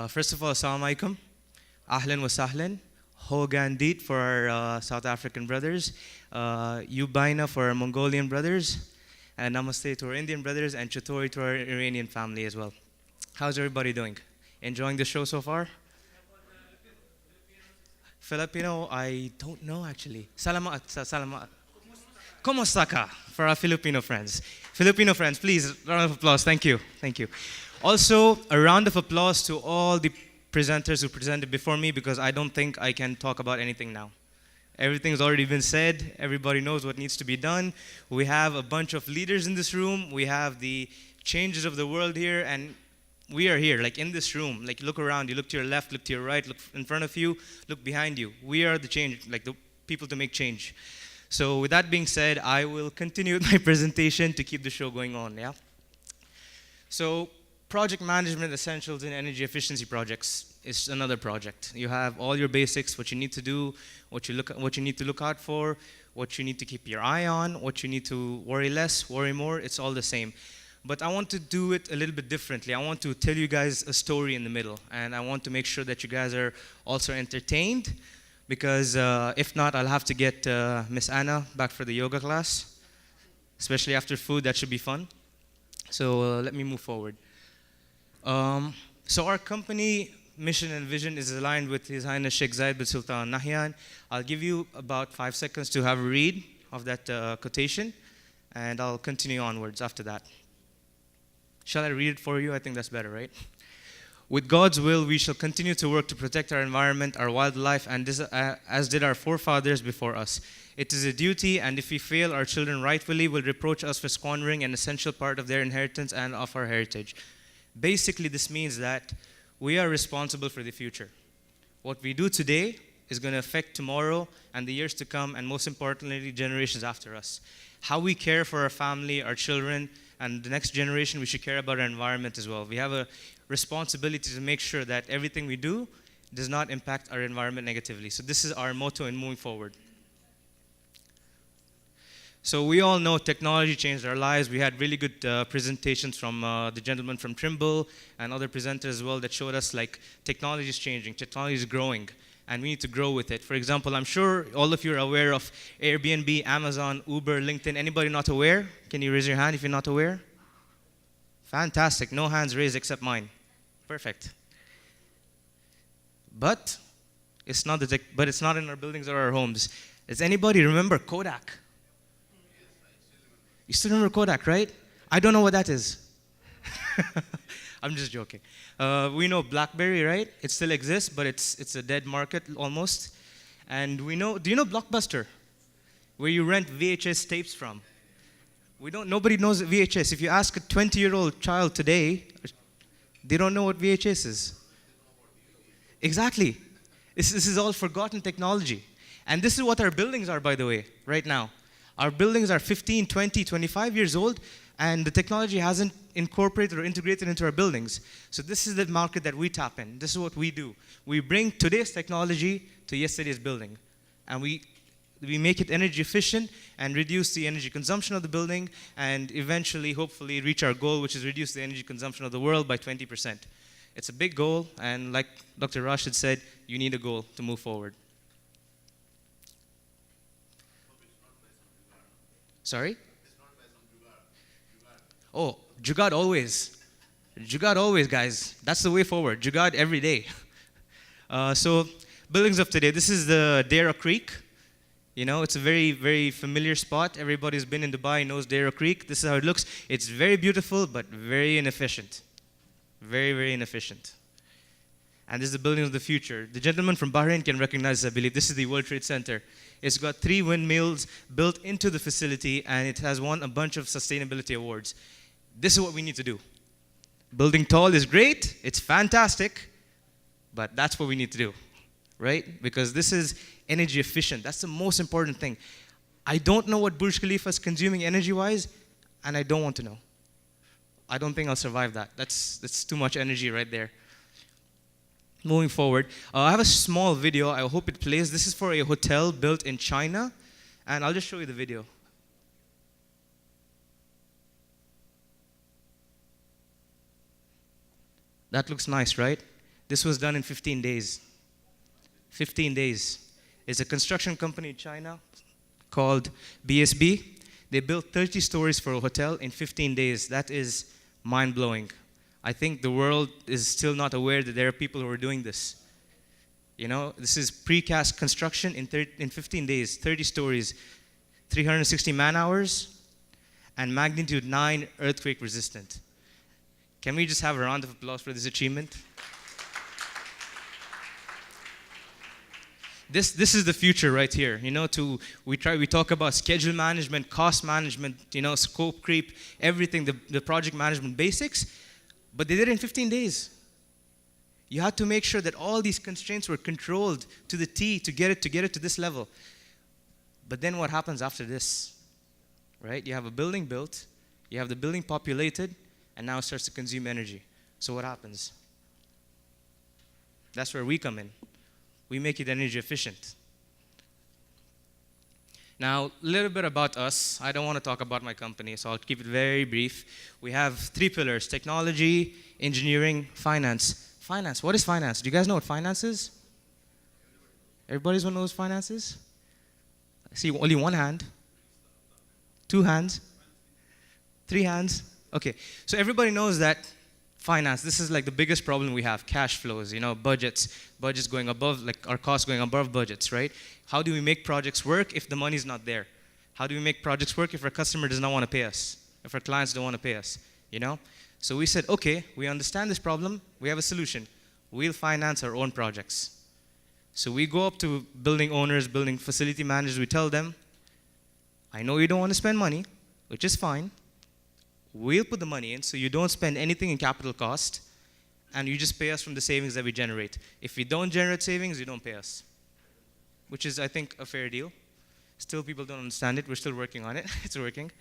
First of all, Assalamu alaikum. Ahlan wa sahlan. Hogandit for our South African brothers. Yubaina for our Mongolian brothers. And Namaste to our Indian brothers. And Chatori to our Iranian family as well. How's everybody doing? Enjoying the show so far? Filipino, I don't know actually. Salamat, salamat. ¿Cómo está acá? For our Filipino friends. Filipino friends, please, round of applause. Thank you. Thank you. Also, a round of applause to all the presenters who presented before me because I don't think I can talk about anything now. Everything's already been said. Everybody knows what needs to be done. We have a bunch of leaders in this room. We have the changes of the world here, and we are here, like in this room. Like, look around. You look to your left, look to your right, look in front of you, look behind you. We are the change, like the people to make change. So with that being said, I will continue with my presentation to keep the show going on, yeah? So project management essentials in energy efficiency projects is another project. You have all your basics, what you need to do, what you need to look out for, what you need to keep your eye on, what you need to worry less, worry more, it's all the same. But I want to do it a little bit differently. I want to tell you guys a story in the middle, and I want to make sure that you guys are also entertained, because if not, I'll have to get Miss Anna back for the yoga class, especially after food. That should be fun. So let me move forward. So our company mission and vision is aligned with His Highness Sheikh Zayed bin Sultan Nahyan. I'll give you about 5 seconds to have a read of that quotation, and I'll continue onwards after that. Shall I read it for you? I think that's better, right? With God's will, we shall continue to work to protect our environment, our wildlife, and this, as did our forefathers before us. It is a duty, and if we fail, our children rightfully will reproach us for squandering an essential part of their inheritance and of our heritage. Basically, this means that we are responsible for the future. What we do today is going to affect tomorrow and the years to come, and most importantly, generations after us. How we care for our family, our children, and the next generation, we should care about our environment as well. We have a responsibility to make sure that everything we do does not impact our environment negatively. So this is our motto in moving forward. So we all know technology changed our lives. We had really good presentations from the gentleman from Trimble and other presenters as well that showed us like technology is changing, technology is growing, and we need to grow with it. For example, I'm sure all of you are aware of Airbnb, Amazon, Uber, LinkedIn. Anybody not aware? Can you raise your hand if you're not aware? Fantastic. No hands raised except mine. Perfect. But it's not in our buildings or our homes. Does anybody remember Kodak? You still remember Kodak, right? I don't know what that is. I'm just joking. We know BlackBerry, right? It still exists, but it's a dead market almost. And we know, do you know Blockbuster? Where you rent VHS tapes from. Nobody knows VHS. If you ask a 20-year-old child today, they don't know what VHS is. Exactly. This is all forgotten technology. And this is what our buildings are, by the way, right now. Our buildings are 15, 20, 25 years old, and the technology hasn't incorporated or integrated into our buildings. So this is the market that we tap in. This is what we do. We bring today's technology to yesterday's building. And we make it energy efficient and reduce the energy consumption of the building, and eventually, hopefully, reach our goal, which is reduce the energy consumption of the world by 20%. It's a big goal, and like Dr. Rashid said, you need a goal to move forward. Sorry? Oh, Jugad always. Jugad always, guys. That's the way forward. Jugad every day. So, buildings of today. This is the Dara Creek. You know, it's a very, very familiar spot. Everybody's been in Dubai, knows Dara Creek. This is how it looks. It's very beautiful, but very inefficient. Very, very inefficient. And this is the building of the future. The gentleman from Bahrain can recognize this, I believe. This is the World Trade Center. It's got 3 windmills built into the facility, and it has won a bunch of sustainability awards. This is what we need to do. Building tall is great. It's fantastic. But that's what we need to do, right? Because this is energy efficient. That's the most important thing. I don't know what Burj Khalifa is consuming energy-wise, and I don't want to know. I don't think I'll survive that. That's too much energy right there. Moving forward, I have a small video. I hope it plays. This is for a hotel built in China, and I'll just show you the video. That looks nice, right? This was done in 15 days. 15 days. It's a construction company in China called BSB. They built 30 stories for a hotel in 15 days. That is mind-blowing. I think the world is still not aware that there are people who are doing this. You know, this is precast construction in 15 days, 30 stories, 360 man-hours, and magnitude 9 earthquake resistant. Can we just have a round of applause for this achievement? This is the future right here. You know, we talk about schedule management, cost management, you know, scope creep, everything, the project management basics, but they did it in 15 days. You had to make sure that all these constraints were controlled to the T to get it to this level. But then what happens after this? Right? You have a building built, you have the building populated, and now it starts to consume energy. So what happens? That's where we come in. We make it energy efficient. Now, a little bit about us. I don't want to talk about my company, so I'll keep it very brief. We have 3 pillars: technology, engineering, finance. Finance, what is finance? Do you guys know what finance is? Everybody knows finance is? I see only one hand. 2 hands. 3 hands. Okay, so everybody knows that finance, this is like the biggest problem we have, cash flows, you know, budgets going above, like our costs going above budgets, right? How do we make projects work if the money's not there? How do we make projects work if our customer does not want to pay us? If our clients don't want to pay us, you know? So we said, okay, we understand this problem, we have a solution. We'll finance our own projects. So we go up to building owners, building facility managers, we tell them, I know you don't want to spend money, which is fine. We'll put the money in so you don't spend anything in capital cost, and you just pay us from the savings that we generate. If we don't generate savings, you don't pay us, which is, I think, a fair deal. Still, people don't understand it. We're still working on it. It's working.